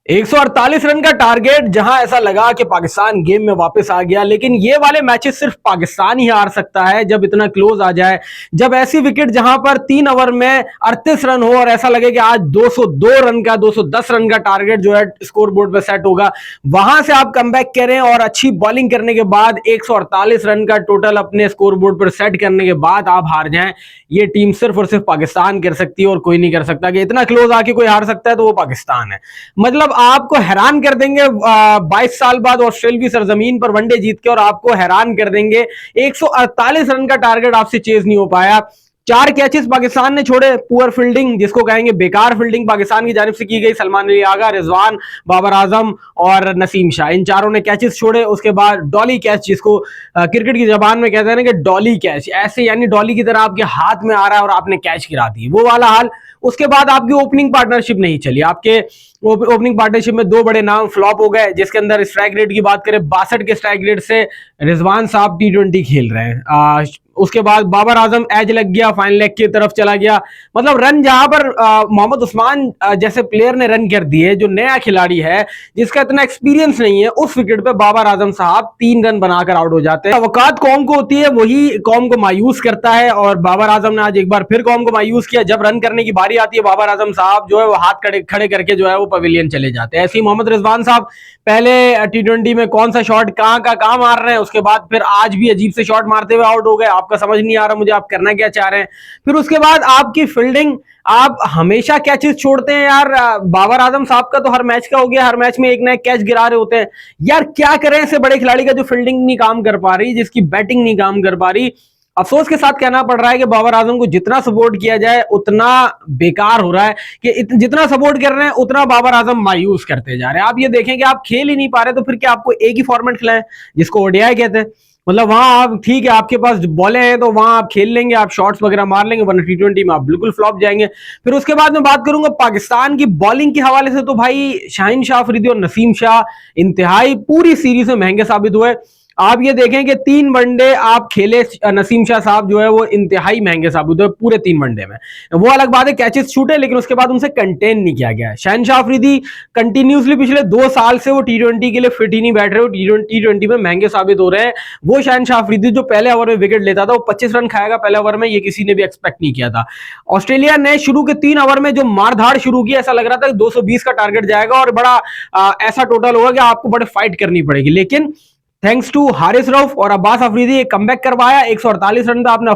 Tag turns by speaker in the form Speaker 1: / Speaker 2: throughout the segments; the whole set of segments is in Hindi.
Speaker 1: 148 रन का टारगेट, जहां ऐसा लगा कि पाकिस्तान गेम में वापस आ गया। लेकिन ये वाले मैचेस सिर्फ पाकिस्तान ही हार सकता है जब इतना क्लोज आ जाए, जब ऐसी विकेट जहां पर 3 ओवर में 38 रन हो और ऐसा लगे कि आज 202 रन का 210 रन का टारगेट जो है स्कोर बोर्ड पर सेट होगा, वहां से आप कमबैक करें और अच्छी बॉलिंग करने के बाद 148 रन का टोटल अपने स्कोर बोर्ड पर सेट करने के बाद आप हार जाएं। ये टीम सिर्फ और सिर्फ पाकिस्तान कर सकती है और कोई नहीं कर सकता। कि इतना क्लोज आके कोई हार सकता है तो वो पाकिस्तान है। मतलब आपको हैरान कर देंगे 22 साल बाद ऑस्ट्रेलिया सरजमीन पर वनडे जीत के, और आपको हैरान कर देंगे 148 रन का टारगेट आपसे चेज नहीं हो पाया। 4 कैचेस पाकिस्तान ने छोड़े, पुअर फील्डिंग जिसको कहेंगे, बेकार फील्डिंग पाकिस्तान की जानिब से की गई। सलमान अली आगा, रिजवान, बाबर आजम और नसीम शाह, इन चारों ने कैचेस छोड़े। उसके बाद डॉली कैच, जिसको क्रिकेट की जबान में कहते हैं ना कि डॉली कैच, ऐसे यानी डॉली की तरह आपके हाथ में आ रहा है और आपने कैच गिरा दी, वो वाला हाल। उसके बाद आपकी ओपनिंग पार्टनरशिप नहीं चली। आपके ओपनिंग पार्टनरशिप में 2 बड़े नाम फ्लॉप हो गए, जिसके अंदर स्ट्राइक रेट की बात करें, 62 के स्ट्राइक रेट से रिजवान साहब T20 खेल रहे हैं। उसके बाद बाबर आजम एज लग गया, फाइनल लेग की तरफ चला गया। मतलब रन जहां पर मोहम्मद उस्मान जैसे प्लेयर ने रन कर दिए, जो नया खिलाड़ी है जिसका इतना एक्सपीरियंस नहीं है, उस विकेट पे बाबर आजम साहब 3 रन बनाकर आउट हो जाते हैं। औकात कौम को होती है, वही कौम को मायूस करता है, और बाबर आजम ने आज एक बार फिर कौम को मायूस किया। जब रन करने की बारी आती है, बाबर आजम साहब जो है वो हाथ खड़े करके जो है वो पवेलियन चले जाते हैं। ऐसे ही मोहम्मद रिजवान साहब पहले T20 में कौन सा शॉट कहां का कहां मार रहे हैं, उसके बाद फिर आज भी अजीब से शॉट मारते हुए आउट हो गए। आपका समझ नहीं आ रहा मुझे आप करना क्या चाह रहे हैं। फिर उसके बाद आपकी फील्डिंग, आप हमेशा कैचेस छोड़ते हैं यार। बाबर आजम साहब का तो हर मैच का हो गया, हर मैच में एक नया कैच गिरा रहे होते हैं यार। क्या करें ऐसे बड़े खिलाड़ी का जो फील्डिंग नहीं काम कर पा रही, जिसकी बैटिंग नहीं काम कर पा रही। अफसोस के साथ कहना पड़ रहा है कि बाबर आजम को जितना सपोर्ट किया जाए उतना बेकार हो रहा है, कि जितना सपोर्ट कर रहे हैं उतना बाबर आजम मायूस करते जा रहे हैं। आप ये देखें कि आप खेल ही नहीं पा रहे, तो फिर क्या आपको एक ही फॉर्मेट खिलाएं जिसको ओडीआई कहते हैं। मतलब वहां आप ठीक है, आपके पास बॉलें हैं तो वहां आप खेल लेंगे, आप शॉट्स वगैरह मार लेंगे, वरना T20 में आप बिल्कुल फ्लॉप जाएंगे। फिर उसके बाद मैं बात करूंगा पाकिस्तान की बॉलिंग के हवाले से, तो भाई शाहीन शाह अफरीदी और नसीम शाह इंतहाई पूरी सीरीज में महंगे साबित हुए। आप ये देखें कि 3 वनडे आप खेले, नसीम शाह साहब जो है वो इंतहाई महंगे साबित हुए पूरे 3 वनडे में। वो अलग बात है कैचेस छूटे, लेकिन उसके बाद उनसे कंटेन नहीं किया गया। शाहीन शाह अफरीदी कंटिन्यूसली पिछले 2 साल से वो T20 के लिए फिट ही नहीं बैठ रहे, वो T20 में महंगे साबित हो रहे हैं। वो शाहीन शाह अफरीदी जो पहले ओवर में विकेट लेता था, वो 25 रन खाएगा पहले ओवर में, ये किसी ने भी एक्सपेक्ट नहीं किया था। ऑस्ट्रेलिया ने शुरू के 3 ओवर में जो मारधाड़ शुरू की, ऐसा लग रहा था कि 220 का टारगेट जाएगा और बड़ा ऐसा टोटल होगा कि आपको बड़े फाइट करनी पड़ेगी। लेकिन थैंक्स टू हारिस रऊफ और अब्बास अफरीदी एक कमबैक करवाया। 148 रन पे आपने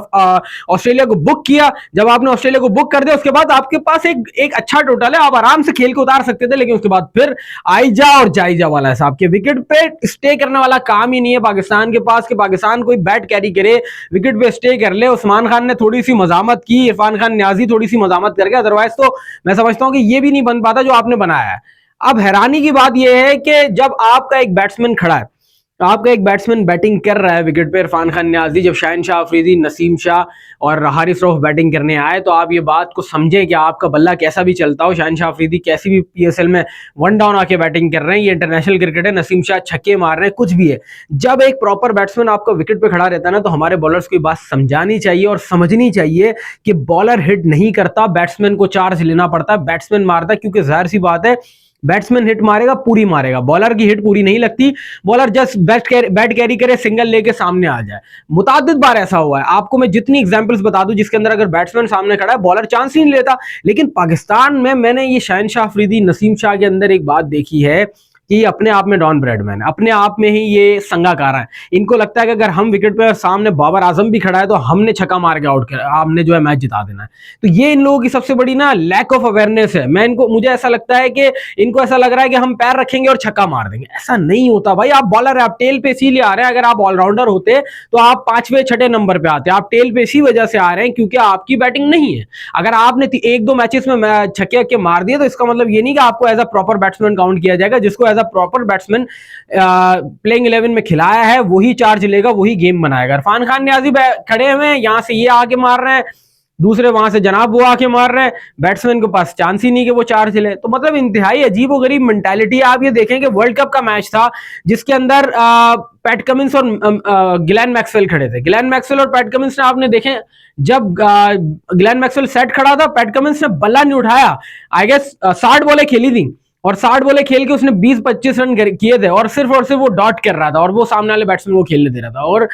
Speaker 1: ऑस्ट्रेलिया को बुक किया। जब आपने ऑस्ट्रेलिया को बुक कर दिया, उसके बाद आपके पास एक अच्छा टोटल है, आप आराम से खेल को उतार सकते थे। लेकिन उसके बाद फिर आइजा और जाइजा वाला है साहब के विकेट पे स्टे करने वाला काम ही नहीं है पाकिस्तान के पास, कि पाकिस्तान कोई बैट कैरी करे, विकेट पे स्टे कर ले। उस्मान खान ने थोड़ी सी मजामत की, इरफान खान न्याजी थोड़ी सी मजामत कर गया, अदरवाइज तो मैं समझता हूं कि ये भी नहीं बन पाता जो आपने बनाया है। अब हैरानी की बात यह है कि जब आपका एक बैट्समैन खड़ा है, तो आपका एक बैट्समैन बैटिंग कर रहा है विकेट पे, इरफान खान न्याजी, जब शाहीन शाह अफरीदी, नसीम शाह और हारिस रऊफ बैटिंग करने आए, तो आप ये बात को समझें कि आपका बल्ला कैसा भी चलता हो, शाहीन शाह अफरीदी कैसी भी PSL में 1 डाउन आके बैटिंग कर रहे हैं, ये इंटरनेशनल क्रिकेट है, नसीम शाह छक्के मार रहे हैं, कुछ भी है। जब एक प्रॉपर बैट्समैन आपका विकेट पे खड़ा रहता है ना, तो हमारे बॉलर्स को बात समझानी चाहिए और समझनी चाहिए कि बॉलर हिट नहीं करता, बैट्समैन को चार्ज लेना पड़ता है, बैट्समैन मारता है। क्योंकि जाहिर सी बात है, बैट्समैन हिट मारेगा पूरी मारेगा, बॉलर की हिट पूरी नहीं लगती। बॉलर जस्ट बैट कैरी करे, सिंगल लेके सामने आ जाए। मुतादिद बार ऐसा हुआ है, आपको मैं जितनी एग्जांपल्स बता दूं जिसके अंदर अगर बैट्समैन सामने खड़ा है बॉलर चांस ही नहीं लेता। लेकिन पाकिस्तान में मैंने ये शाहीन शाह अफरीदी, नसीम शाह के अंदर एक बात देखी है कि अपने आप में डॉन ब्रैडमैन है, अपने आप में ही ये संगाकारा है। इनको लगता है कि अगर हम विकेट पे सामने बाबर आजम भी खड़ा है तो हमने छक्का मार के आउट कर, हमने जो है मैच जिता देना है। तो ये इन लोगों की सबसे बड़ी ना लैक ऑफ अवेयरनेस है। मुझे ऐसा लगता है कि इनको ऐसा लग रहा है कि हम पैर रखेंगे और छक्का मार देंगे। ऐसा नहीं होता भाई, आप बॉलर है, आप टेल पे इसीलिए आ रहे हैं। अगर आप ऑलराउंडर होते तो आप 5वें 6ठे नंबर पे आते। आप टेल पे इसी वजह से आ रहे हैं क्योंकि आपकी बैटिंग नहीं है। अगर आपने 1-2 मैचेस में छक्के मार दिए तो इसका मतलब ये नहीं कि आपको as a proper batsman count किया जाएगा। जिसको as a proper batsman playing 11 में खिलाया है वही चार्ज लेगा, वही गेम बनाएगा। इरफान खान न्याजी खड़े हुए हैं, यहां से ये आके मार रहे हैं, दूसरे वहां से जनाब वो आके मार रहे हैं, बैट्समैन के पास चांस ही नहीं कि वो चार्ज ले। तो मतलब इंतहाई अजीब और गरीब मेंटालिटी। आप ये देखें कि वर्ल्ड कप का मैच था जिसके अंदर पैट कमिंस और ग्लेन मैक्सवेल खड़े थे। ग्लेन मैक्सवेल और पैट कमिंस ने, आपने देखें जब ग्लेन मैक्सवेल सेट खड़ा था, पैट कमिंस ने बल्ला नहीं उठाया। आई गेस 60 बॉलें खेली थी, और 60 बॉलें खेल के उसने 20-25 रन किए थे और सिर्फ वो डॉट कर रहा था और वो सामने वाले बैट्समैन को खेलने दे रहा था। और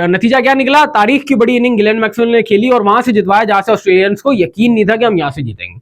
Speaker 1: नतीजा क्या निकला, तारीख की बड़ी इनिंग ग्लेन मैक्सवेल ने खेली और वहां से जितवाया जहां से ऑस्ट्रेलियंस को यकीन नहीं था कि हम यहां से जीतेंगे।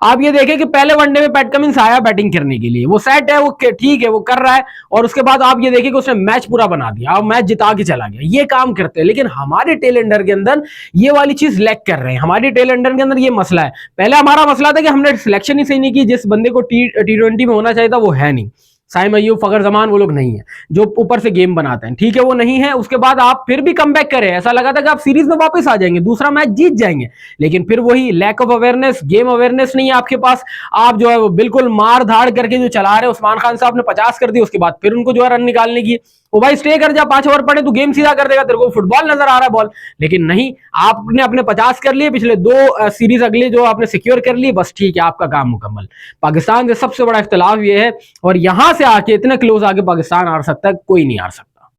Speaker 1: आप ये देखें कि पहले वनडे में पैट कमिंस आया बैटिंग करने के लिए, वो सेट है, वो ठीक है, वो कर रहा है, और उसके बाद आप ये देखें कि उसने मैच पूरा बना दिया और मैच जिता के चला गया। ये काम करते हैं, लेकिन हमारे टेल एंडर के अंदर ये वाली चीज लैक कर रहे हैं। हमारे टेल एंडर के अंदर ये मसला है। पहले हमारा मसला था कि हमने सिलेक्शन ही सही नहीं की, जिस बंदे को टी20 में होना चाहिए था वो है नहीं। साइम अय्यूब, फखर जमान, वो लोग नहीं है जो ऊपर से गेम बनाते हैं, ठीक है, वो नहीं है। उसके बाद आप फिर भी कम बैक करें, ऐसा लगा था कि आप सीरीज में वापस आ जाएंगे, दूसरा मैच जीत जाएंगे, लेकिन फिर वही lack of awareness, game awareness नहीं है आपके पास। आप जो है वो बिल्कुल मार धाड़ करके जो चला रहे, उस्मान खान साहब ने 50 कर दी, उसके बाद फिर उनको जो है रन निकालने की, वो भाई स्टे कर जा, 5 ओवर पड़े तो गेम सीधा कर देगा, तेरे को फुटबॉल नजर आ रहा है बॉल, लेकिन नहीं, आपने अपने 50 कर लिए, पिछले 2 सीरीज अगले जो आपने सिक्योर कर लिए, बस ठीक है, आपका काम मुकम्मल। पाकिस्तान से सबसे बड़ा इख्तिलाफ ये है, और यहां से आके इतने क्लोज आके पाकिस्तान हार सकता है, कोई नहीं हार सकता।